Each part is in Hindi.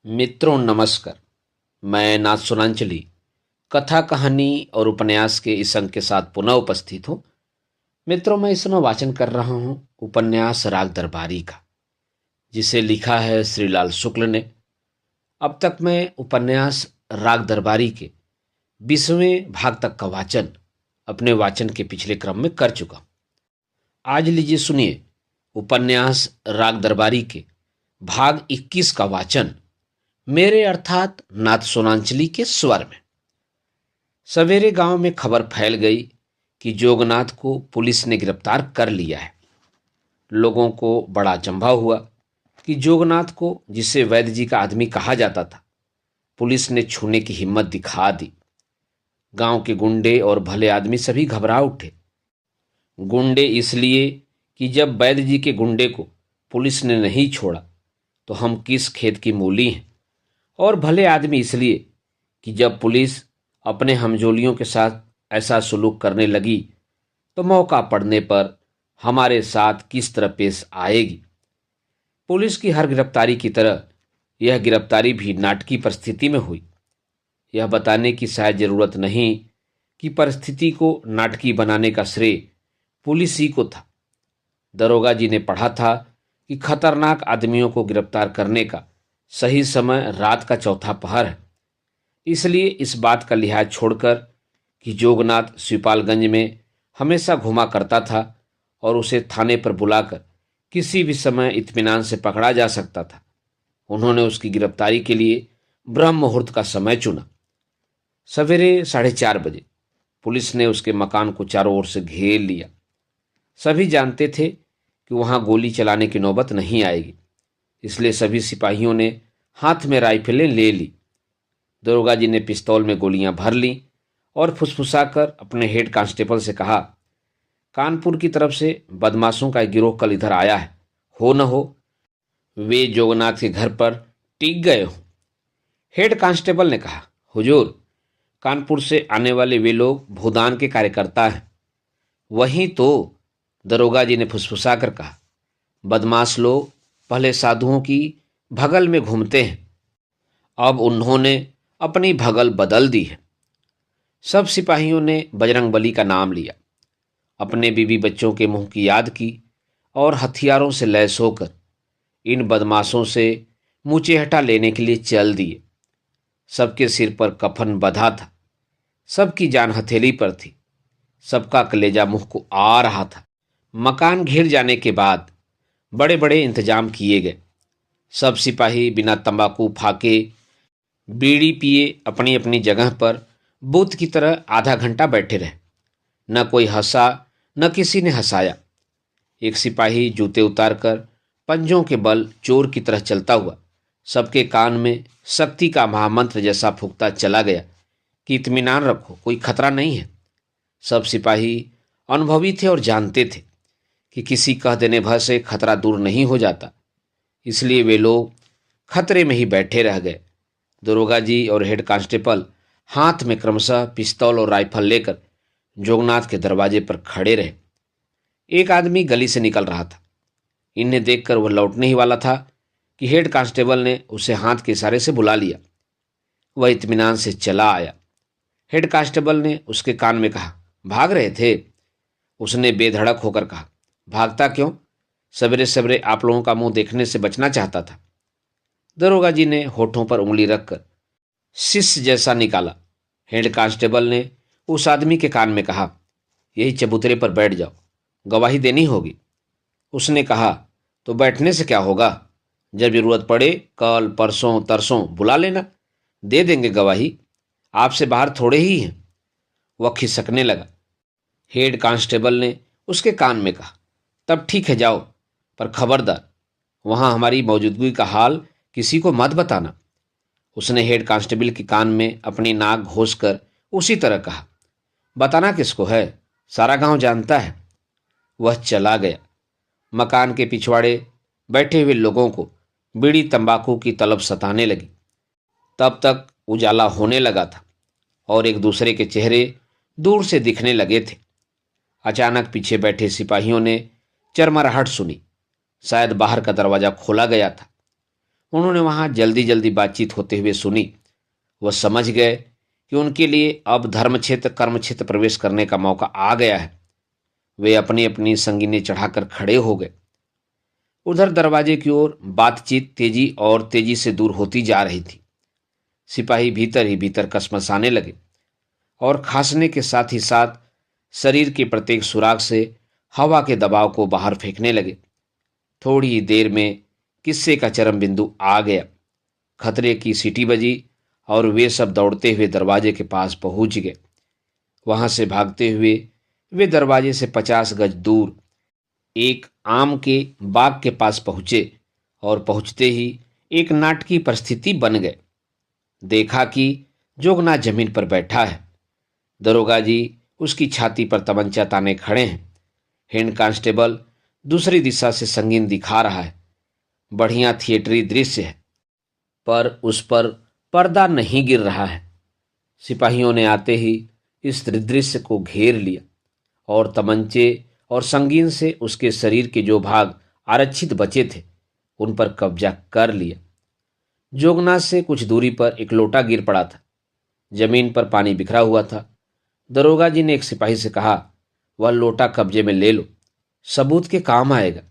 मित्रों नमस्कार। मैं नाथ सुनांचली कथा कहानी और उपन्यास के इस अंक के साथ पुनः उपस्थित हूँ। मित्रों, मैं इस समय वाचन कर रहा हूँ उपन्यास राग दरबारी का, जिसे लिखा है श्रीलाल शुक्ल ने। अब तक मैं उपन्यास राग दरबारी के 20वें भाग तक का वाचन अपने वाचन के पिछले क्रम में कर चुका हूँ। आज लीजिए सुनिए उपन्यास राग दरबारी के भाग 21 का वाचन मेरे अर्थात नाथ सोनांचली के स्वर में। सवेरे गांव में खबर फैल गई कि जोगनाथ को पुलिस ने गिरफ्तार कर लिया है। लोगों को बड़ा अचंभा हुआ कि जोगनाथ को, जिसे वैद्य जी का आदमी कहा जाता था, पुलिस ने छूने की हिम्मत दिखा दी। गांव के गुंडे और भले आदमी सभी घबरा उठे। गुंडे इसलिए कि जब वैद्य जी के गुंडे को पुलिस ने नहीं छोड़ा तो हम किस खेत की मूली हैं, और भले आदमी इसलिए कि जब पुलिस अपने हमजोलियों के साथ ऐसा सुलूक करने लगी तो मौका पड़ने पर हमारे साथ किस तरह पेश आएगी। पुलिस की हर गिरफ्तारी की तरह यह गिरफ्तारी भी नाटकीय परिस्थिति में हुई। यह बताने की शायद जरूरत नहीं कि परिस्थिति को नाटकीय बनाने का श्रेय पुलिस ही को था। दरोगा जी ने पढ़ा था कि खतरनाक आदमियों को गिरफ्तार करने का सही समय रात का चौथा पहर है। इसलिए इस बात का लिहाज छोड़कर कि जोगनाथ शिवपालगंज में हमेशा घुमा करता था और उसे थाने पर बुलाकर किसी भी समय इत्मीनान से पकड़ा जा सकता था, उन्होंने उसकी गिरफ्तारी के लिए ब्रह्म मुहूर्त का समय चुना। सवेरे 4:30 बजे पुलिस ने उसके मकान को चारों ओर से घेर लिया। सभी जानते थे कि वहां गोली चलाने की नौबत नहीं आएगी, इसलिए सभी सिपाहियों ने हाथ में राइफलें ले ली। दरोगा जी ने पिस्तौल में गोलियां भर ली और फुसफुसाकर अपने हेड कांस्टेबल से कहा, कानपुर की तरफ से बदमाशों का एक गिरोह कल इधर आया है, हो न हो वे जोगनाथ के घर पर टिक गए हो। हेड कांस्टेबल ने कहा, हुजूर, कानपुर से आने वाले वे लोग भूदान के कार्यकर्ता हैं। वहीं तो, दरोगा जी ने फुसफुसाकर कहा, बदमाश लोग पहले साधुओं की भगल में घूमते हैं, अब उन्होंने अपनी भगल बदल दी है। सब सिपाहियों ने बजरंगबली का नाम लिया, अपने बीवी बच्चों के मुंह की याद की और हथियारों से लैस होकर इन बदमाशों से मुचेहटा लेने के लिए चल दिए। सबके सिर पर कफन बंधा था, सबकी जान हथेली पर थी, सबका कलेजा मुंह को आ रहा था। मकान घिर जाने के बाद बड़े बड़े इंतजाम किए गए। सब सिपाही बिना तंबाकू फाके बीड़ी पिए अपनी अपनी जगह पर बूथ की तरह आधा घंटा बैठे रहे। न कोई हंसा, न किसी ने हंसाया। एक सिपाही जूते उतारकर पंजों के बल चोर की तरह चलता हुआ सबके कान में शक्ति का महामंत्र जैसा फूंकता चला गया कि इत्मीनान रखो, कोई खतरा नहीं है। सब सिपाही अनुभवी थे और जानते थे कि किसी कह देने भर से खतरा दूर नहीं हो जाता, इसलिए वे लोग खतरे में ही बैठे रह गए। दरोगा जी और हेड कांस्टेबल हाथ में क्रमशः पिस्तौल और राइफल लेकर जोगनाथ के दरवाजे पर खड़े रहे। एक आदमी गली से निकल रहा था। इन्हें देखकर वह लौटने ही वाला था कि हेड कांस्टेबल ने उसे हाथ के इशारे से बुला लिया। वह इत्मीनान से चला आया। हेड कांस्टेबल ने उसके कान में कहा, भाग रहे थे? उसने बेधड़क होकर कहा, भागता क्यों, सवेरे सवेरे आप लोगों का मुंह देखने से बचना चाहता था। दरोगा जी ने होठों पर उंगली रखकर शिष्य जैसा निकाला। हेड कांस्टेबल ने उस आदमी के कान में कहा, यही चबूतरे पर बैठ जाओ, गवाही देनी होगी। उसने कहा, तो बैठने से क्या होगा, जब जरूरत पड़े कल परसों तरसों बुला लेना, दे देंगे गवाही, आपसे बाहर थोड़े ही हैं। वह खिसकने लगा। हेड कांस्टेबल ने उसके कान में कहा, तब ठीक है जाओ, पर खबरदार वहां हमारी मौजूदगी का हाल किसी को मत बताना। उसने हेड कांस्टेबल के कान में अपनी नाक घोंसकर उसी तरह कहा, बताना किसको है, सारा गांव जानता है। वह चला गया। मकान के पिछवाड़े बैठे हुए लोगों को बीड़ी तंबाकू की तलब सताने लगी। तब तक उजाला होने लगा था और एक दूसरे के चेहरे दूर से दिखने लगे थे। अचानक पीछे बैठे सिपाहियों ने चरमराहट सुनी। शायद बाहर का दरवाजा खोला गया था। उन्होंने वहां जल्दी जल्दी बातचीत होते हुए सुनी। वह समझ गए कि उनके लिए अब धर्म क्षेत्र कर्म क्षेत्र प्रवेश करने का मौका आ गया है। वे अपनी अपनी संगीनें चढ़ाकर खड़े हो गए। उधर दरवाजे की ओर बातचीत तेजी और तेजी से दूर होती जा रही थी। सिपाही भीतर ही भीतर कसमसाने लगे और खांसने के साथ ही साथ शरीर के प्रत्येक सुराग से हवा के दबाव को बाहर फेंकने लगे। थोड़ी ही देर में किस्से का चरम बिंदु आ गया। खतरे की सीटी बजी और वे सब दौड़ते हुए दरवाजे के पास पहुंच गए। वहां से भागते हुए वे दरवाजे से 50 गज दूर एक आम के बाग के पास पहुंचे और पहुंचते ही एक नाटकीय परिस्थिति बन गए। देखा कि जोगनाथ जमीन पर बैठा है। दरोगा जी उसकी छाती पर तमंचा ताने खड़े हैं। हेड कांस्टेबल दूसरी दिशा से संगीन दिखा रहा है। बढ़िया थिएटरी दृश्य है, पर उस पर पर्दा नहीं गिर रहा है। सिपाहियों ने आते ही इस दृश्य को घेर लिया और तमंचे और संगीन से उसके शरीर के जो भाग आरक्षित बचे थे उन पर कब्जा कर लिया। जोगनाथ से कुछ दूरी पर एक लोटा गिर पड़ा था। जमीन पर पानी बिखरा हुआ था। दरोगा जी ने एक सिपाही से कहा, वह लोटा कब्जे में ले लो, सबूत के काम आएगा।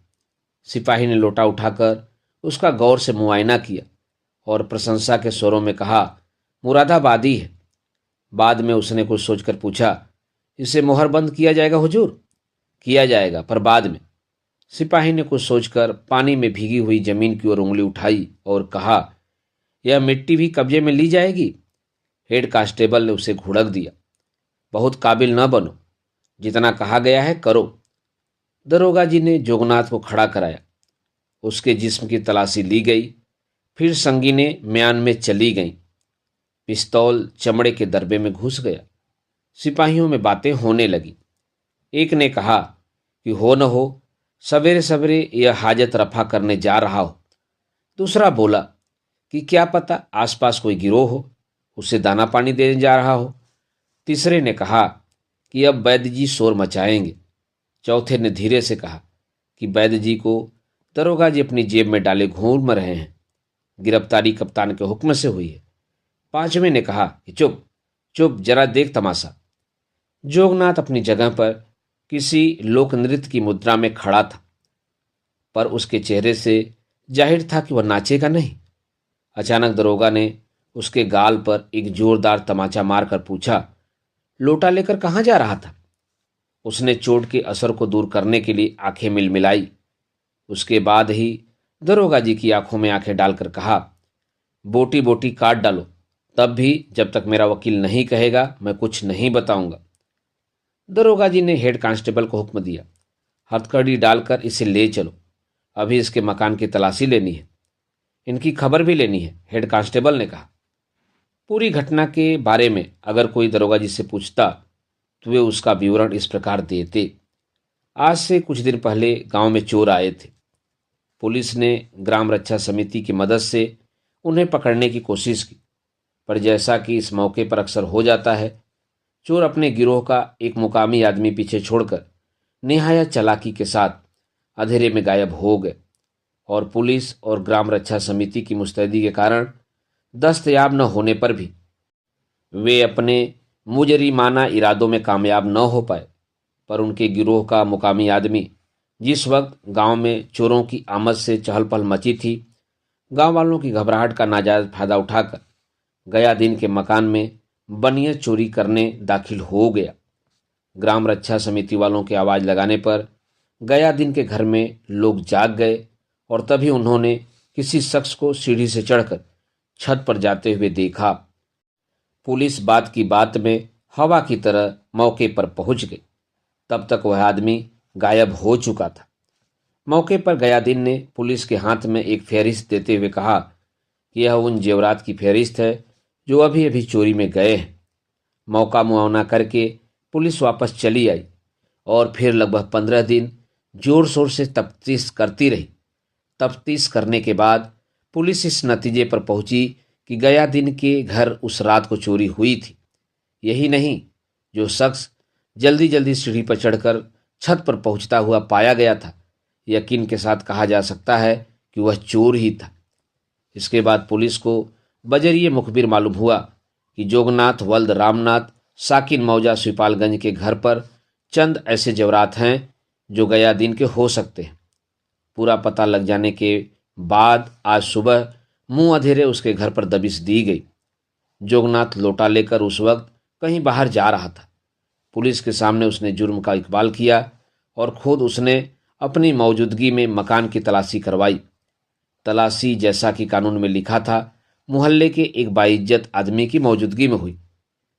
सिपाही ने लोटा उठाकर उसका गौर से मुआयना किया और प्रशंसा के स्वरों में कहा, मुरादाबादी है। बाद में उसने कुछ सोचकर पूछा, इसे मोहरबंद किया जाएगा हुजूर? किया जाएगा, पर बाद में। सिपाही ने कुछ सोचकर पानी में भीगी हुई जमीन की ओर उंगली उठाई और कहा, यह मिट्टी भी कब्जे में ली जाएगी? हेड कांस्टेबल ने उसे घुड़क दिया, बहुत काबिल न बनो, जितना कहा गया है करो। दरोगा जी ने जोगनाथ को खड़ा कराया। उसके जिस्म की तलाशी ली गई। फिर संगीनें म्यान में चली गईं। पिस्तौल चमड़े के दरबे में घुस गया। सिपाहियों में बातें होने लगी। एक ने कहा कि हो न हो सवेरे सवेरे यह हाजत रफा करने जा रहा हो। दूसरा बोला कि क्या पता आसपास कोई गिरोह हो, उसे दाना पानी देने जा रहा हो। तीसरे ने कहा कि अब वैद्य जी शोर मचाएंगे। चौथे ने धीरे से कहा कि वैद्य जी को दरोगा जी अपनी जेब में डाले घूम रहे हैं, गिरफ्तारी कप्तान के हुक्म से हुई है। पांचवें ने कहा कि चुप चुप, जरा देख तमाशा। जोगनाथ अपनी जगह पर किसी लोक नृत्य की मुद्रा में खड़ा था, पर उसके चेहरे से जाहिर था कि वह नाचेगा नहीं। अचानक दरोगा ने उसके गाल पर एक जोरदार तमाचा मारकर पूछा, लोटा लेकर कहाँ जा रहा था? उसने चोट के असर को दूर करने के लिए आंखें मिलमिलाई। उसके बाद ही दरोगा जी की आंखों में आंखें डालकर कहा, बोटी बोटी काट डालो, तब भी जब तक मेरा वकील नहीं कहेगा मैं कुछ नहीं बताऊंगा। दरोगा जी ने हेड कांस्टेबल को हुक्म दिया, हथकड़ी डालकर इसे ले चलो, अभी इसके मकान की तलाशी लेनी है, इनकी खबर भी लेनी है। हेड कांस्टेबल ने कहा। पूरी घटना के बारे में अगर कोई दरोगा जी से पूछता तो वे उसका विवरण इस प्रकार देते। आज से कुछ दिन पहले गांव में चोर आए थे। पुलिस ने ग्राम रक्षा समिति की मदद से उन्हें पकड़ने की कोशिश की, पर जैसा कि इस मौके पर अक्सर हो जाता है, चोर अपने गिरोह का एक मुकामी आदमी पीछे छोड़कर निहायत चालाकी के साथ अंधेरे में गायब हो गए और पुलिस और ग्राम रक्षा समिति की मुस्तैदी के कारण दस्तयाब न होने पर भी वे अपने मुजरिमाना इरादों में कामयाब न हो पाए। पर उनके गिरोह का मुकामी आदमी जिस वक्त गांव में चोरों की आमद से चहल पहल मची थी, गांव वालों की घबराहट का नाजायज फायदा उठाकर गया दिन के मकान में बनिया चोरी करने दाखिल हो गया। ग्राम रक्षा समिति वालों के आवाज लगाने पर गया दिन के घर में लोग जाग गए और तभी उन्होंने किसी शख्स को सीढ़ी से चढ़कर छत पर जाते हुए देखा। पुलिस बात की बात में हवा की तरह मौके पर पहुंच गई। तब तक वह आदमी गायब हो चुका था। मौके पर गया दिन ने पुलिस के हाथ में एक फहरिस्त देते हुए कहा कि यह उन जेवरात की फहरिस्त है जो अभी अभी चोरी में गए हैं। मौका मुआवना करके पुलिस वापस चली आई और फिर लगभग 15 दिन जोर शोर से तफ्तीश करती रही। तफ्तीश करने के बाद पुलिस इस नतीजे पर पहुंची कि गया दिन के घर उस रात को चोरी हुई थी। यही नहीं, जो शख्स जल्दी जल्दी सीढ़ी पर चढ़कर छत पर पहुंचता हुआ पाया गया था, यकीन के साथ कहा जा सकता है कि वह चोर ही था। इसके बाद पुलिस को बजरिए मुखबिर मालूम हुआ कि जोगनाथ वल्द रामनाथ साकिन मौजा शिवपालगंज के घर पर चंद ऐसे जेवरात हैं जो गया दिन के हो सकते हैं। पूरा पता लग जाने के बाद आज सुबह मुंह अधेरे उसके घर पर दबिश दी गई। जोगनाथ लोटा लेकर उस वक्त कहीं बाहर जा रहा था। पुलिस के सामने उसने जुर्म का इकबाल किया और खुद उसने अपनी मौजूदगी में मकान की तलाशी करवाई। तलाशी जैसा कि कानून में लिखा था मोहल्ले के एक बाइज्जत आदमी की मौजूदगी में हुई।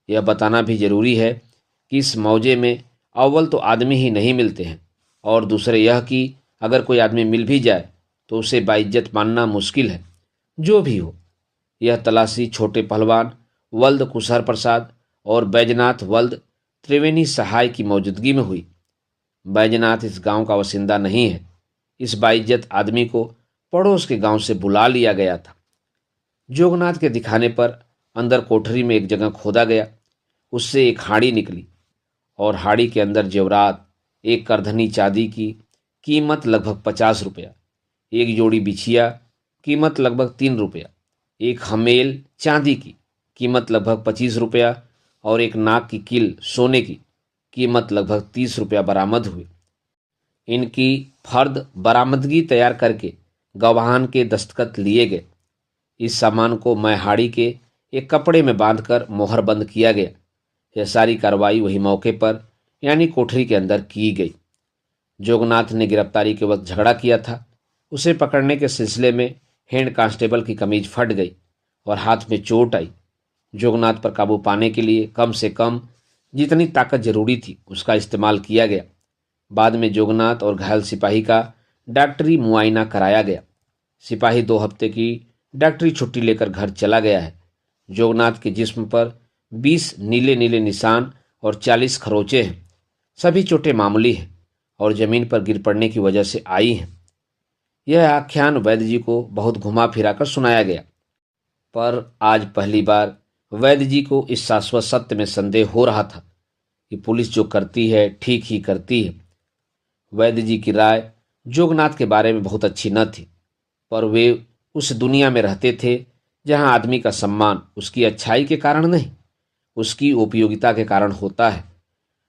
यह बताना भी जरूरी है कि इस मौजे में अव्वल तो आदमी ही नहीं मिलते हैं और दूसरे यह कि अगर कोई आदमी मिल भी जाए तो उसे बाइज्जत मानना मुश्किल है। जो भी हो, यह तलाशी छोटे पहलवान वल्द कुशहर प्रसाद और बैजनाथ वल्द त्रिवेणी सहाय की मौजूदगी में हुई। बैजनाथ इस गांव का बासिंदा नहीं है। इस बाइज्जत आदमी को पड़ोस के गांव से बुला लिया गया था। जोगनाथ के दिखाने पर अंदर कोठरी में एक जगह खोदा गया। उससे एक हाड़ी निकली और हाड़ी के अंदर जेवरात, एक करधनी चांदी की कीमत लगभग 50 रुपया, एक जोड़ी बिछिया कीमत लगभग 3 रुपया, एक हमेल चांदी की कीमत लगभग 25 रुपया और एक नाक की कील सोने की कीमत लगभग 30 रुपया बरामद हुई। इनकी फर्द बरामदगी तैयार करके गवाहान के दस्तखत लिए गए। इस सामान को मैहाड़ी के एक कपड़े में बांधकर मोहर बंद किया गया। यह सारी कार्रवाई वही मौके पर यानी कोठरी के अंदर की गई। जोगनाथ ने गिरफ्तारी के वक्त झगड़ा किया था। उसे पकड़ने के सिलसिले में हेड कांस्टेबल की कमीज फट गई और हाथ में चोट आई। जोगनाथ पर काबू पाने के लिए कम से कम जितनी ताकत जरूरी थी उसका इस्तेमाल किया गया। बाद में जोगनाथ और घायल सिपाही का डॉक्टरी मुआयना कराया गया। सिपाही 2 हफ्ते की डॉक्टरी छुट्टी लेकर घर चला गया है। जोगनाथ के जिस्म पर 20 नीले नीले निशान और 40 खरोचे हैं। सभी चोटें मामूली हैं और जमीन पर गिर पड़ने की वजह से आई हैं। यह आख्यान वैद्य जी को बहुत घुमा फिरा कर सुनाया गया, पर आज पहली बार वैद्य जी को इस शाश्वत सत्य में संदेह हो रहा था कि पुलिस जो करती है ठीक ही करती है। वैद्य जी की राय जोगनाथ के बारे में बहुत अच्छी न थी, पर वे उस दुनिया में रहते थे जहां आदमी का सम्मान उसकी अच्छाई के कारण नहीं, उसकी उपयोगिता के कारण होता है।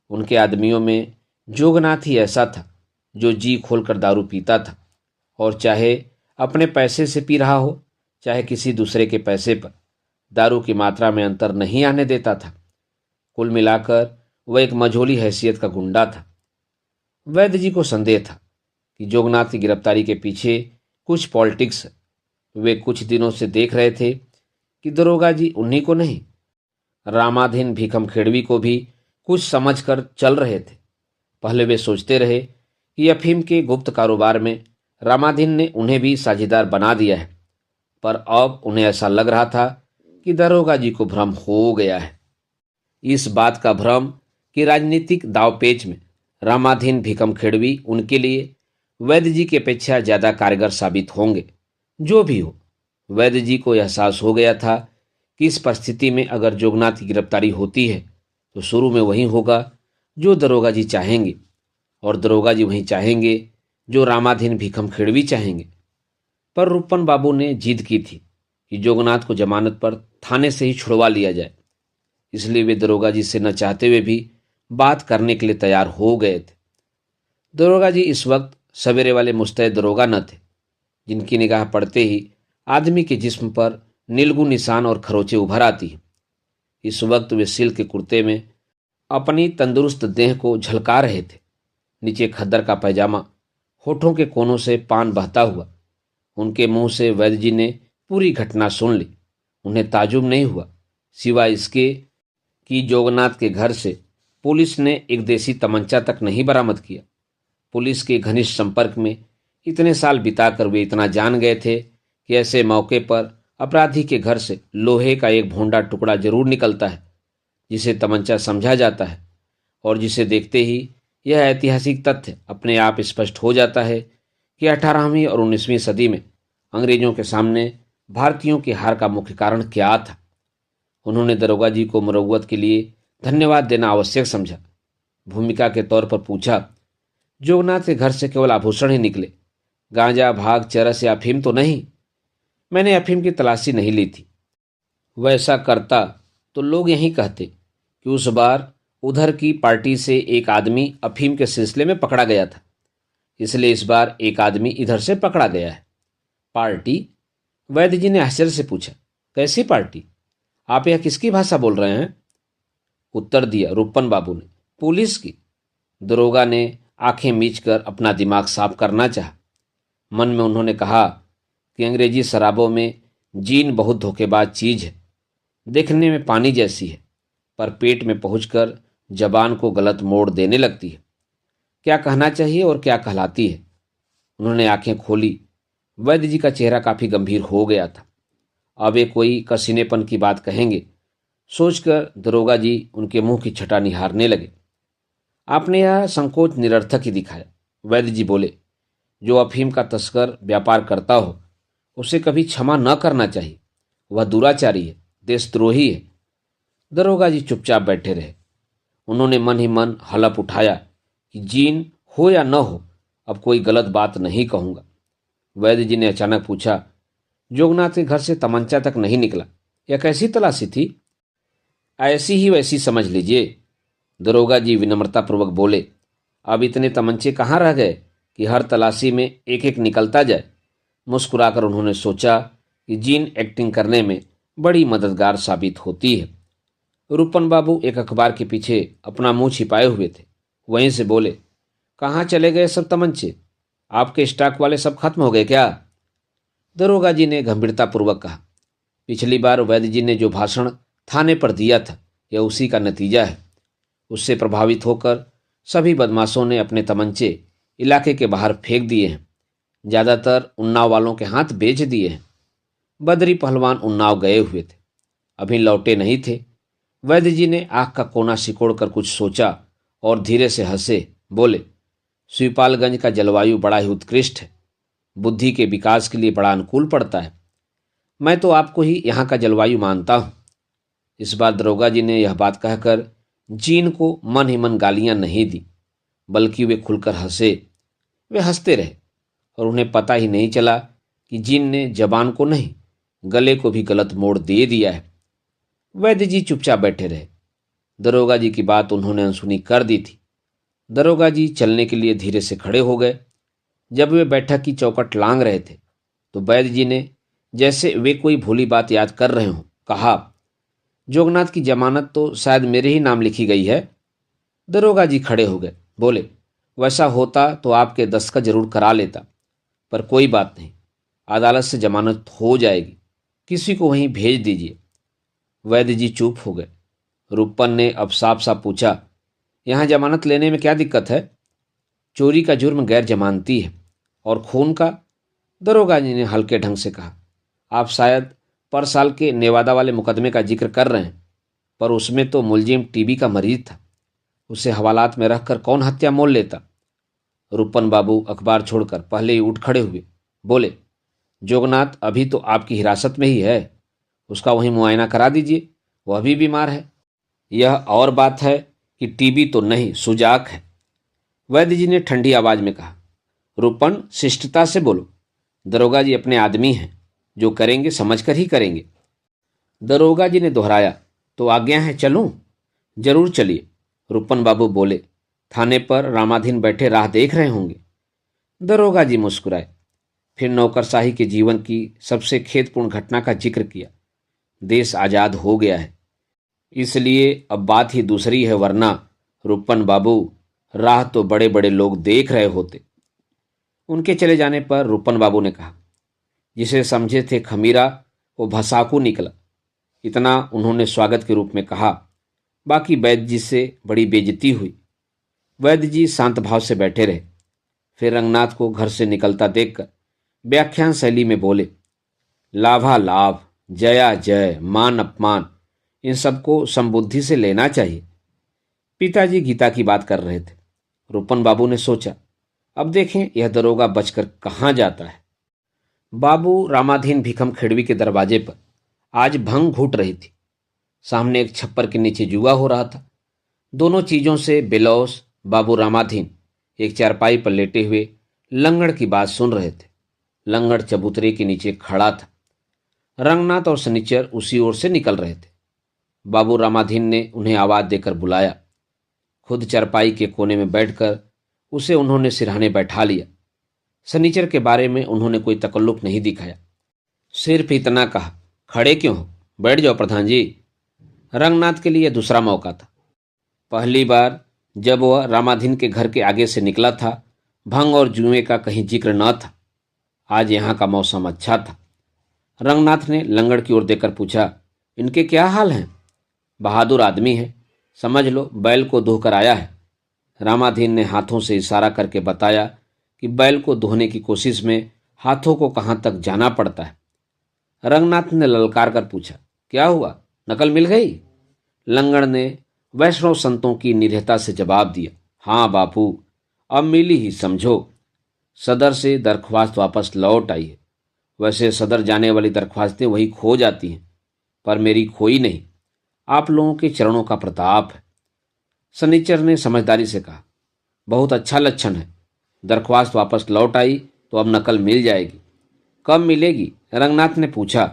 उनके आदमियों में जोगनाथ ही ऐसा था जो जी खोलकर दारू पीता था, और चाहे अपने पैसे से पी रहा हो चाहे किसी दूसरे के पैसे पर, दारू की मात्रा में अंतर नहीं आने देता था। कुल मिलाकर वह एक मझोली हैसियत का गुंडा था। वैद्य जी को संदेह था कि जोगनाथ की गिरफ्तारी के पीछे कुछ पॉलिटिक्स है। वे कुछ दिनों से देख रहे थे कि दरोगा जी उन्हीं को नहीं, रामाधीन भीखम खेड़वी को भी कुछ समझकर चल रहे थे। पहले वे सोचते रहे कि अफीम के गुप्त कारोबार में रामाधीन ने उन्हें भी साझेदार बना दिया है, पर अब उन्हें ऐसा लग रहा था कि दरोगा जी को भ्रम हो गया है। इस बात का भ्रम कि राजनीतिक दावपेच में रामाधीन भीखम खेड़वी उनके लिए वैद्य जी की अपेक्षा ज्यादा कारगर साबित होंगे। जो भी हो, वैद्य जी को एहसास हो गया था कि इस परिस्थिति में अगर जोगनाथ की गिरफ्तारी होती है तो शुरू में वही होगा जो दरोगा जी चाहेंगे, और दरोगा जी वही चाहेंगे जो रामाधीन भीखम खेड़वी चाहेंगे। पर रूपन बाबू ने जिद की थी कि जोगनाथ को जमानत पर थाने से ही छुड़वा लिया जाए, इसलिए वे दरोगा जी से न चाहते हुए भी बात करने के लिए तैयार हो गए थे। दरोगा जी इस वक्त सवेरे वाले मुस्तैद दरोगा न थे, जिनकी निगाह पड़ते ही आदमी के जिस्म पर नीलगु निशान और खरोचे उभर आती हैं। इस वक्त वे सिल्क के कुर्ते में अपनी तंदुरुस्त देह को झलका रहे थे। नीचे खद्दर का पैजामा, होठों के कोनों से पान बहता हुआ। उनके मुंह से वैद्य जी ने पूरी घटना सुन ली। उन्हें ताजुब नहीं हुआ, सिवाय इसके कि जोगनाथ के घर से पुलिस ने एक देसी तमंचा तक नहीं बरामद किया। पुलिस के घनिष्ठ संपर्क में इतने साल बिताकर वे इतना जान गए थे कि ऐसे मौके पर अपराधी के घर से लोहे का एक भोंडा टुकड़ा जरूर निकलता है, जिसे तमंचा समझा जाता है, और जिसे देखते ही यह ऐतिहासिक तथ्य अपने आप स्पष्ट हो जाता है कि 18वीं और 19वीं सदी में अंग्रेजों के सामने भारतीयों की हार का मुख्य कारण क्या था। उन्होंने दरोगा जी को मुरव्वत के लिए धन्यवाद देना आवश्यक समझा। भूमिका के तौर पर पूछा, जोगनाथ के घर से केवल आभूषण ही निकले, गांजा भाग चरस या अफीम तो नहीं? मैंने अफीम की तलाशी नहीं ली थी। वैसा करता तो लोग यही कहते कि उस बार उधर की पार्टी से एक आदमी अफीम के सिलसिले में पकड़ा गया था, इसलिए इस बार एक आदमी इधर से पकड़ा गया है। पार्टी? वैद्य जी ने आश्चर्य से पूछा। कैसी पार्टी? आप यह किसकी भाषा बोल रहे हैं? उत्तर दिया रूपन बाबू ने। पुलिस की। दरोगा ने आंखें मीचकर अपना दिमाग साफ करना चाहा। मन में उन्होंने कहा कि अंग्रेजी शराबों में जीन बहुत धोखेबाज चीज है। देखने में पानी जैसी है, पर पेट में पहुंचकर जबान को गलत मोड़ देने लगती है। क्या कहना चाहिए और क्या कहलाती है। उन्होंने आंखें खोली। वैद्य जी का चेहरा काफी गंभीर हो गया था। अब वे कोई कसीनेपन की बात कहेंगे, सोचकर दरोगा जी उनके मुंह की छटा निहारने लगे। आपने यह संकोच निरर्थक ही दिखाया। वैद्य जी बोले, जो अफीम का तस्कर व्यापार करता हो उसे कभी क्षमा न करना चाहिए। वह दुराचारी है, देशद्रोही है। दरोगा जी चुपचाप बैठे रहे। उन्होंने मन ही मन हलफ उठाया कि जीन हो या न हो, अब कोई गलत बात नहीं कहूंगा। वैद्य जी ने अचानक पूछा, जोगनाथ के घर से तमंचा तक नहीं निकला, यह कैसी तलाशी थी? ऐसी ही वैसी समझ लीजिए। दरोगा जी विनम्रतापूर्वक बोले, अब इतने तमंचे कहाँ रह गए कि हर तलाशी में एक एक निकलता जाए। मुस्कुराकर उन्होंने सोचा कि जीन एक्टिंग करने में बड़ी मददगार साबित होती है। रूपन बाबू एक अखबार के पीछे अपना मुंह छिपाए हुए थे। वहीं से बोले, कहाँ चले गए सब तमंचे? आपके स्टॉक वाले सब खत्म हो गए क्या? दरोगा जी ने गंभीरतापूर्वक कहा, पिछली बार वैद्य जी ने जो भाषण थाने पर दिया था यह उसी का नतीजा है। उससे प्रभावित होकर सभी बदमाशों ने अपने तमंचे इलाके के बाहर फेंक दिए हैं। ज़्यादातर उन्नाव वालों के हाथ बेच दिए हैं। बदरी पहलवान उन्नाव गए हुए थे, अभी लौटे नहीं थे। वैद्य जी ने आंख का कोना सिकोड़कर कुछ सोचा और धीरे से हंसे। बोले, शिवपालगंज का जलवायु बड़ा ही उत्कृष्ट है, बुद्धि के विकास के लिए बड़ा अनुकूल पड़ता है। मैं तो आपको ही यहाँ का जलवायु मानता हूँ। इस बार दरोगा जी ने यह बात कहकर जीन को मन ही मन गालियां नहीं दी, बल्कि वे खुलकर हंसे। वे हंसते रहे और उन्हें पता ही नहीं चला कि जीन ने जबान को नहीं, गले को भी गलत मोड़ दे दिया है। वैद्य जी चुपचाप बैठे रहे। दरोगा जी की बात उन्होंने अनसुनी कर दी थी। दरोगा जी चलने के लिए धीरे से खड़े हो गए। जब वे बैठक की चौखट लांग रहे थे तो वैद्य जी ने, जैसे वे कोई भूली बात याद कर रहे हों, कहा, जोगनाथ की जमानत तो शायद मेरे ही नाम लिखी गई है। दरोगा जी खड़े हो गए। बोले, वैसा होता तो आपके दस्तखत जरूर करा लेता, पर कोई बात नहीं, अदालत से जमानत हो जाएगी, किसी को वहीं भेज दीजिए। वैद्य जी चुप हो गए। रूपन ने अब साफ साफ पूछा, यहाँ जमानत लेने में क्या दिक्कत है? चोरी का जुर्म गैर जमानती है, और खून का? दरोगा जी ने हल्के ढंग से कहा, आप शायद पर साल के नेवादा वाले मुकदमे का जिक्र कर रहे हैं, पर उसमें तो मुलजिम टीबी का मरीज था। उसे हवालात में रखकर कौन हत्या मोल लेता? रूपन बाबू अखबार छोड़कर पहले ही उठ खड़े हुए। बोले, जोगनाथ अभी तो आपकी हिरासत में ही है, उसका वहीं मुआयना करा दीजिए, वह भी बीमार है। यह और बात है कि टीबी तो नहीं, सुजाक है। वैद्य जी ने ठंडी आवाज में कहा। रूपन, शिष्टता से बोलो। दरोगा जी अपने आदमी हैं, जो करेंगे समझकर ही करेंगे। दरोगा जी ने दोहराया, तो आज्ञा है चलूं? जरूर चलिए। रूपन बाबू बोले, थाने पर रामाधीन बैठे राह देख रहे होंगे। दरोगा जी मुस्कुराए, फिर नौकरशाही के जीवन की सबसे खेदपूर्ण घटना का जिक्र किया। देश आजाद हो गया है, इसलिए अब बात ही दूसरी है, वरना रूपन बाबू राह तो बड़े बड़े लोग देख रहे होते। उनके चले जाने पर रूपन बाबू ने कहा, जिसे समझे थे खमीरा वो भसाकू निकला। इतना उन्होंने स्वागत के रूप में कहा। बाकी वैद्य जी से बड़ी बेइज्जती हुई। वैद्य जी शांत भाव से बैठे रहे। फिर रंगनाथ को घर से निकलता देखकर व्याख्यान शैली में बोले, लाभा लाभ, जया जय, मान अपमान, इन सबको समबुद्धि से लेना चाहिए। पिताजी गीता की बात कर रहे थे। रूपन बाबू ने सोचा, अब देखें यह दरोगा बचकर कहाँ जाता है। बाबू रामाधीन भीखम खेड़वी के दरवाजे पर आज भंग घुट रही थी। सामने एक छप्पर के नीचे जुआ हो रहा था। दोनों चीजों से बेलौस बाबू रामाधीन एक चारपाई पर लेटे हुए लंगड़ की बात सुन रहे थे। लंगड़ चबूतरे के नीचे खड़ा था। रंगनाथ और शनिचर उसी ओर से निकल रहे थे। बाबू रामाधीन ने उन्हें आवाज देकर बुलाया। खुद चरपाई के कोने में बैठकर उसे उन्होंने सिरहाने बैठा लिया। शनिचर के बारे में उन्होंने कोई तकल्लुफ नहीं दिखाया, सिर्फ इतना कहा, खड़े क्यों हो, बैठ जाओ प्रधान जी। रंगनाथ के लिए दूसरा मौका था। पहली बार जब वह रामाधीन के घर के आगे से निकला था, भंग और जुए का कहीं जिक्र न था। आज यहाँ का मौसम अच्छा था। रंगनाथ ने लंगड़ की ओर देखकर पूछा, इनके क्या हाल हैं? बहादुर आदमी है, समझ लो बैल को धोकर आया है। रामाधीन ने हाथों से इशारा करके बताया कि बैल को धोने की कोशिश में हाथों को कहाँ तक जाना पड़ता है। रंगनाथ ने ललकार कर पूछा, क्या हुआ, नकल मिल गई? लंगड़ ने वैष्णव संतों की निरहता से जवाब दिया, हाँ बापू, अब मिली ही समझो। सदर से दरख्वास्त वापस लौट आई है। वैसे सदर जाने वाली दरख्वास्तें वही खो जाती हैं, पर मेरी खोई नहीं। आप लोगों के चरणों का प्रताप है। शनिचर ने समझदारी से कहा, बहुत अच्छा लक्षण है। दरख्वास्त वापस लौट आई तो अब नकल मिल जाएगी। कब मिलेगी? रंगनाथ ने पूछा।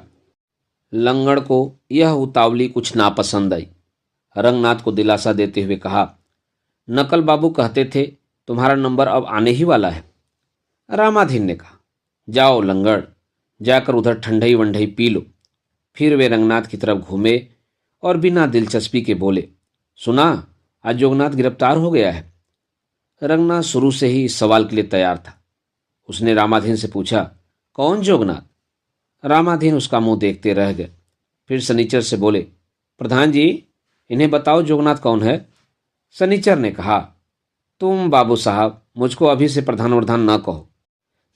लंगड़ को यह उतावली कुछ नापसंद आई। रंगनाथ को दिलासा देते हुए कहा, नकल बाबू कहते थे तुम्हारा नंबर अब आने ही वाला है। रामाधीन ने कहा, जाओ लंगड़, जाकर उधर ठंडई वंडई पी लो। फिर वे रंगनाथ की तरफ घूमे और बिना दिलचस्पी के बोले, सुना आज जोगनाथ गिरफ्तार हो गया है। रंगनाथ शुरू से ही इस सवाल के लिए तैयार था। उसने रामाधीन से पूछा, कौन जोगनाथ? रामाधीन उसका मुंह देखते रह गए। फिर शनिचर से बोले, प्रधान जी इन्हें बताओ जोगनाथ कौन है? शनिचर ने कहा, तुम बाबू साहब मुझको अभी से प्रधान वधान न कहो।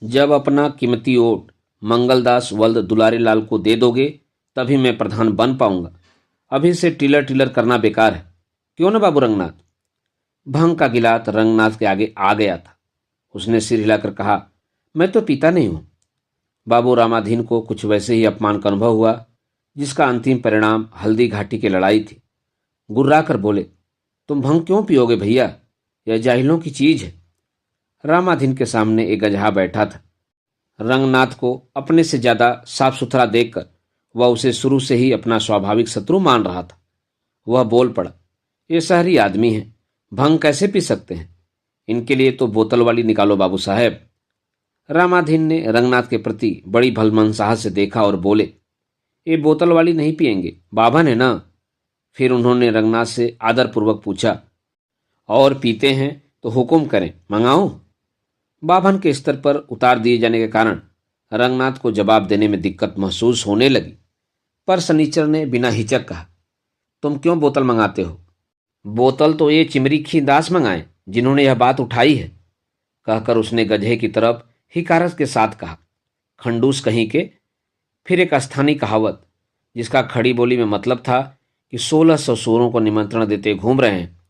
जब अपना कीमती ओट मंगलदास वल्द दुलारी लाल को दे दोगे तभी मैं प्रधान बन पाऊंगा। अभी से टीलर टीलर करना बेकार है, क्यों ना बाबू रंगनाथ? भंग का गिलास रंगनाथ के आगे आ गया था। उसने सिर हिलाकर कहा, मैं तो पीता नहीं हूं। बाबू रामाधीन को कुछ वैसे ही अपमान का अनुभव हुआ जिसका अंतिम परिणाम हल्दी घाटी की लड़ाई थी। गुर्रा कर बोले, तुम भंग क्यों पियोगे भैया, यह जाहिलों की चीज है। रामाधीन के सामने एक गजहा बैठा था। रंगनाथ को अपने से ज्यादा साफ सुथरा देखकर वह उसे शुरू से ही अपना स्वाभाविक शत्रु मान रहा था। वह बोल पड़ा, ये शहरी आदमी हैं, भंग कैसे पी सकते हैं? इनके लिए तो बोतल वाली निकालो बाबू साहब। रामाधीन ने रंगनाथ के प्रति बड़ी भलमनसाहत से देखा और बोले, ये बोतल वाली नहीं पिएंगे, बाभन है ना? फिर उन्होंने रंगनाथ से आदरपूर्वक पूछा, और पीते हैं तो हुक्म करें, मंगाऊं? बाभन के स्तर पर उतार दिए जाने के कारण रंगनाथ को जवाब देने में दिक्कत महसूस होने लगी। पर शनिचर ने बिना हिचक कहा, तुम क्यों बोतल मंगाते हो? बोतल तो ये चिमरी खी दास मंगाए जिन्होंने यह बात उठाई है, कहकर उसने गधे की तरफ हिकारत के साथ कहा, खंडूस कहीं के। फिर एक स्थानीय कहावत जिसका खड़ी बोली में मतलब था कि 1600 सूरों को निमंत्रण देते घूम रहे हैं,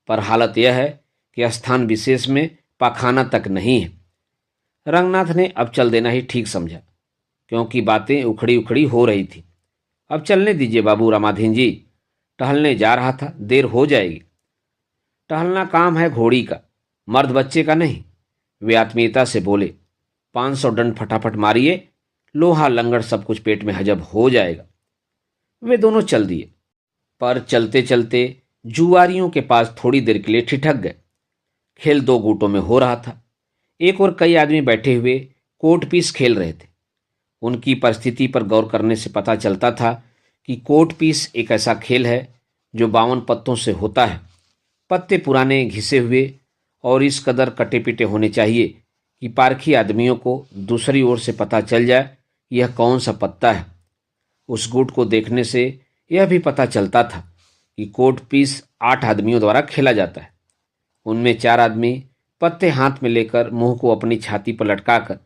पर हालत यह है कि स्थान विशेष में पाखाना तक नहीं है। रंगनाथ ने अब चल देना ही ठीक समझा, क्योंकि बातें उखड़ी उखड़ी हो रही थी। अब चलने दीजिए बाबू रामाधीन जी, टहलने जा रहा था, देर हो जाएगी। टहलना काम है घोड़ी का, मर्द बच्चे का नहीं। वे आत्मीयता से बोले, 500 डंड फटाफट मारिए, लोहा लंगड़ सब कुछ पेट में हजम हो जाएगा। वे दोनों चल दिए, पर चलते चलते जुआरियों के पास थोड़ी देर के लिए ठिठक गए। खेल दो गुटों में हो रहा था। एक और कई आदमी बैठे हुए कोट पीस खेल रहे थे। उनकी परिस्थिति पर गौर करने से पता चलता था कि कोट पीस एक ऐसा खेल है जो 52 पत्तों से होता है। पत्ते पुराने, घिसे हुए और इस कदर कटे पिटे होने चाहिए कि पारखी आदमियों को दूसरी ओर से पता चल जाए कि यह कौन सा पत्ता है। उस गुट को देखने से यह भी पता चलता था कि कोट पीस 8 आदमियों द्वारा खेला जाता है। उनमें 4 आदमी पत्ते हाथ में लेकर मुंह को अपनी छाती पर लटकाकर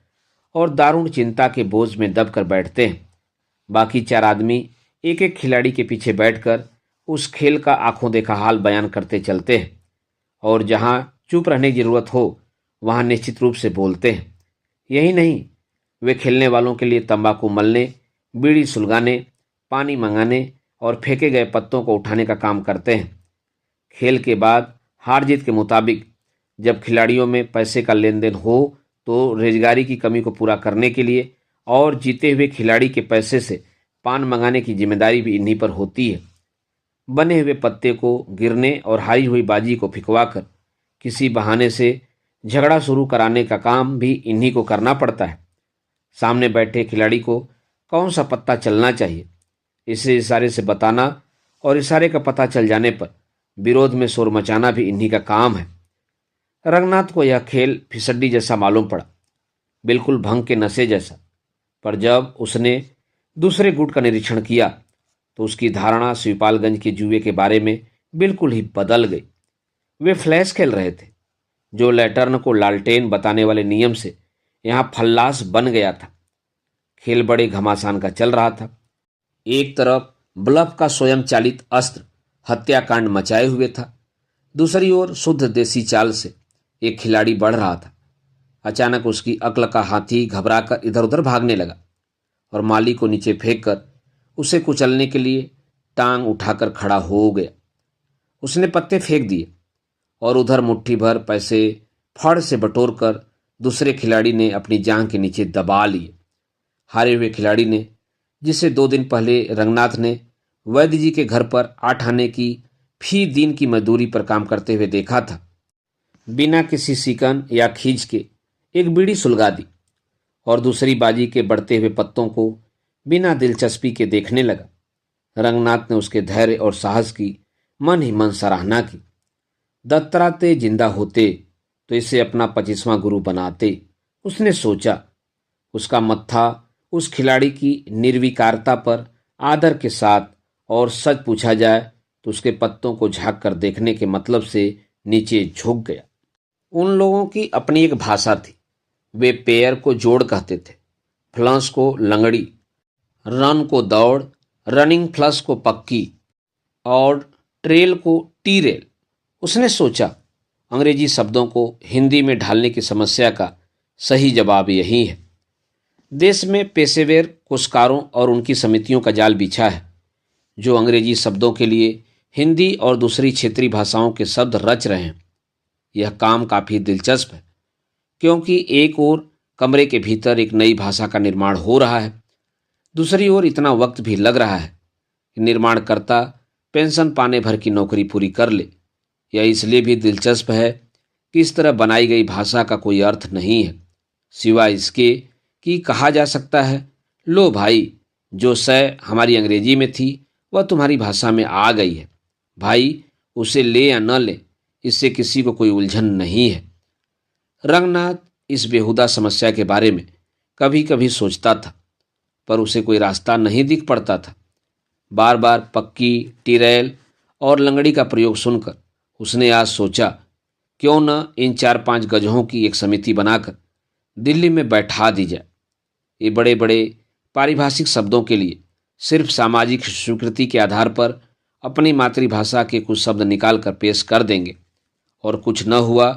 और दारुण चिंता के बोझ में दबकर बैठते हैं। बाकी 4 आदमी एक एक खिलाड़ी के पीछे बैठकर उस खेल का आंखों देखा हाल बयान करते चलते हैं, और जहां चुप रहने की जरूरत हो वहां निश्चित रूप से बोलते हैं। यही नहीं, वे खेलने वालों के लिए तंबाकू मलने, बीड़ी सुलगाने, पानी मंगाने और फेंके गए पत्तों को उठाने का काम करते हैं। खेल के बाद हार जीत के मुताबिक जब खिलाड़ियों में पैसे का लेन देन हो तो रेजगारी की कमी को पूरा करने के लिए और जीते हुए खिलाड़ी के पैसे से पान मंगाने की जिम्मेदारी भी इन्हीं पर होती है। बने हुए पत्ते को गिरने और हारी हुई बाजी को फिकवाकर किसी बहाने से झगड़ा शुरू कराने का काम भी इन्हीं को करना पड़ता है। सामने बैठे खिलाड़ी को कौन सा पत्ता चलना चाहिए, इसे इशारे से बताना और इशारे का पता चल जाने पर विरोध में शोर मचाना भी इन्हीं का काम है। रंगनाथ को यह खेल फिसड्डी जैसा मालूम पड़ा, बिल्कुल भंग के नशे जैसा। पर जब उसने दूसरे गुट का निरीक्षण किया तो उसकी धारणा शिवपालगंज के जुए के बारे में बिल्कुल ही बदल गई। वे फ्लैश खेल रहे थे, जो लैटर्न को लालटेन बताने वाले नियम से यहाँ फल्लास बन गया था। खेल बड़े घमासान का चल रहा था। एक तरफ ब्लफ का स्वयं चालित अस्त्र हत्याकांड मचाए हुए था, दूसरी ओर शुद्ध देसी चाल से एक खिलाड़ी बढ़ रहा था। अचानक उसकी अक्ल का हाथी घबराकर इधर उधर भागने लगा और माली को नीचे फेंककर उसे कुचलने के लिए टांग उठाकर खड़ा हो गया। उसने पत्ते फेंक दिए और उधर मुट्ठी भर पैसे फड़ से बटोरकर दूसरे खिलाड़ी ने अपनी जांघ के नीचे दबा लिए। हारे हुए खिलाड़ी ने, जिसे 2 दिन पहले रंगनाथ ने वैद्य जी के घर पर 8 आने की फी दिन की मजदूरी पर काम करते हुए देखा था, बिना किसी सिकन या खींच के एक बीड़ी सुलगा दी और दूसरी बाजी के बढ़ते हुए पत्तों को बिना दिलचस्पी के देखने लगा। रंगनाथ ने उसके धैर्य और साहस की मन ही मन सराहना की। दत्तात्रेय जिंदा होते तो इसे अपना 25वां गुरु बनाते, उसने सोचा। उसका मत्था उस खिलाड़ी की निर्विकारता पर आदर के साथ और सच पूछा जाए तो उसके पत्तों को झांक कर देखने के मतलब से नीचे झुक गया। उन लोगों की अपनी एक भाषा थी। वे पेयर को जोड़ कहते थे, फ्लस को लंगड़ी, रन को दौड़, रनिंग फ्लस को पक्की और ट्रेल को टी रेल। उसने सोचा, अंग्रेजी शब्दों को हिंदी में ढालने की समस्या का सही जवाब यही है। देश में पेशेवर कोषकारों और उनकी समितियों का जाल बिछा है, जो अंग्रेजी शब्दों के लिए हिंदी और दूसरी क्षेत्रीय भाषाओं के शब्द रच रहे हैं। यह काम काफ़ी दिलचस्प है, क्योंकि एक ओर कमरे के भीतर एक नई भाषा का निर्माण हो रहा है, दूसरी ओर इतना वक्त भी लग रहा है कि निर्माणकर्ता पेंशन पाने भर की नौकरी पूरी कर ले। यह इसलिए भी दिलचस्प है कि इस तरह बनाई गई भाषा का कोई अर्थ नहीं है, सिवाय इसके कि कहा जा सकता है, लो भाई, जो शय हमारी अंग्रेजी में थी वह तुम्हारी भाषा में आ गई है। भाई, उसे ले या न ले, इससे किसी को कोई उलझन नहीं है। रंगनाथ इस बेहुदा समस्या के बारे में कभी कभी सोचता था, पर उसे कोई रास्ता नहीं दिख पड़ता था। बार बार पक्की, टिरैल और लंगड़ी का प्रयोग सुनकर उसने आज सोचा, क्यों न इन 4-5 गजहों की एक समिति बनाकर दिल्ली में बैठा दी जाए। ये बड़े बड़े पारिभाषिक शब्दों के लिए सिर्फ सामाजिक स्वीकृति के आधार पर अपनी मातृभाषा के कुछ शब्द निकाल कर पेश कर देंगे, और कुछ न हुआ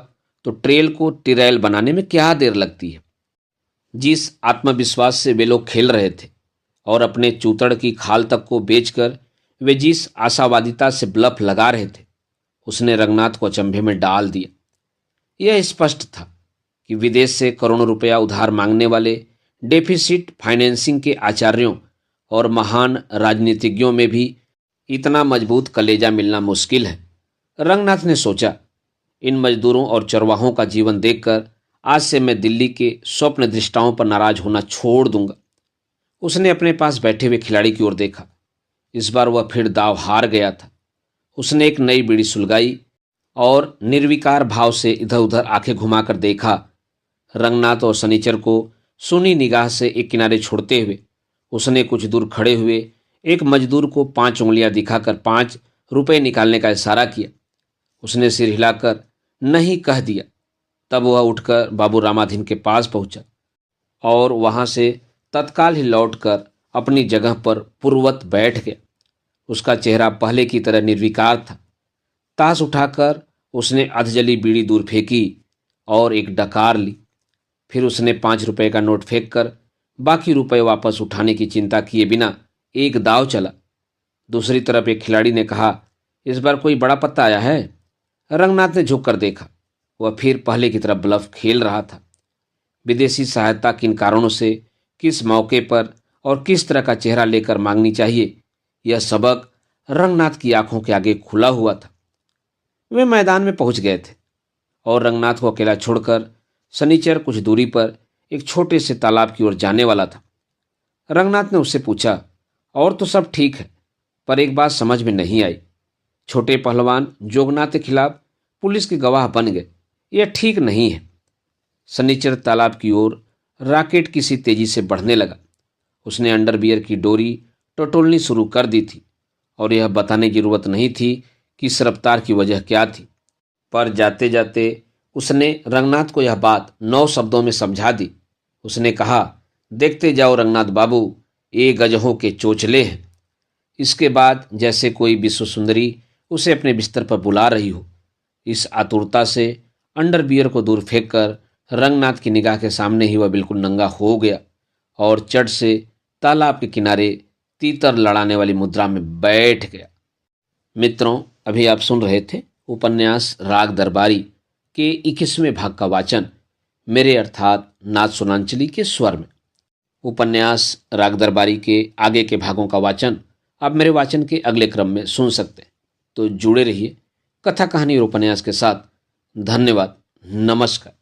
तो ट्रेल को टिरैल बनाने में क्या देर लगती है। जिस आत्मविश्वास से वे लोग खेल रहे थे और अपने चूतड़ की खाल तक को बेचकर वे जिस आशावादिता से ब्लफ लगा रहे थे, उसने रंगनाथ को अचंभे में डाल दिया। यह स्पष्ट था कि विदेश से करोड़ों रुपया उधार मांगने वाले डेफिसिट फाइनेंसिंग के आचार्यों और महान राजनीतिज्ञों में भी इतना मजबूत कलेजा मिलना मुश्किल है। रंगनाथ ने सोचा, इन मजदूरों और चरवाहों का जीवन देखकर आज से मैं दिल्ली के स्वप्न दृष्टाओं पर नाराज होना छोड़ दूंगा। उसने अपने पास बैठे हुए खिलाड़ी की ओर देखा। इस बार वह फिर दाव हार गया था। उसने एक नई बीड़ी सुलगाई और निर्विकार भाव से इधर उधर आंखें घुमाकर देखा। रंगनाथ और सनीचर को सुनी निगाह से एक किनारे छोड़ते हुए उसने कुछ दूर खड़े हुए एक मजदूर को 5 उंगलियां दिखाकर 5 रुपए निकालने का इशारा किया। उसने सिर हिलाकर नहीं कह दिया। तब वह उठकर बाबू रामाधीन के पास पहुंचा और वहां से तत्काल ही लौटकर अपनी जगह पर पूर्ववत बैठ गया। उसका चेहरा पहले की तरह निर्विकार था। ताश उठाकर उसने अधजली बीड़ी दूर फेंकी और एक डकार ली। फिर उसने 5 रुपए का नोट फेंककर बाकी रुपए वापस उठाने की चिंता किए बिना एक दाव चला। दूसरी तरफ एक खिलाड़ी ने कहा, इस बार कोई बड़ा पत्ता आया है? रंगनाथ ने झुककर देखा। वह फिर पहले की तरफ ब्लफ खेल रहा था। विदेशी सहायता किन कारणों से, किस मौके पर और किस तरह का चेहरा लेकर मांगनी चाहिए, यह सबक रंगनाथ की आंखों के आगे खुला हुआ था। वे मैदान में पहुंच गए थे और रंगनाथ को अकेला छोड़कर शनिचर कुछ दूरी पर एक छोटे से तालाब की ओर जाने वाला था। रंगनाथ ने उससे पूछा, और तो सब ठीक है, पर एक बात समझ में नहीं आई। छोटे पहलवान जोगनाथ के खिलाफ पुलिस के गवाह बन गए, यह ठीक नहीं है। शनिचर तालाब की ओर रॉकेट किसी तेजी से बढ़ने लगा। उसने अंडरवियर की डोरी टटोलनी शुरू कर दी थी और यह बताने की जरूरत नहीं थी कि इस रफ्तार की वजह क्या थी, पर जाते जाते उसने रंगनाथ को यह बात 9 शब्दों में समझा दी। उसने कहा, देखते जाओ रंगनाथ बाबू, ये गजहों के चोचले हैं। इसके बाद जैसे कोई विश्व सुंदरी उसे अपने बिस्तर पर बुला रही हो। इस आतुरता से अंडरवियर को दूर फेंककर रंगनाथ की निगाह के सामने ही वह बिल्कुल नंगा हो गया और चट से तालाब के किनारे तीतर लड़ाने वाली मुद्रा में बैठ गया। मित्रों, अभी आप सुन रहे थे उपन्यास राग दरबारी के 21वें भाग का वाचन मेरे अर्थात नाथ सुनांचली के स्वर में। उपन्यास राग दरबारी के आगे के भागों का वाचन आप मेरे वाचन के अगले क्रम में सुन सकते हैं। तो जुड़े रहिए कथा कहानी और उपन्यास के साथ। धन्यवाद। नमस्कार।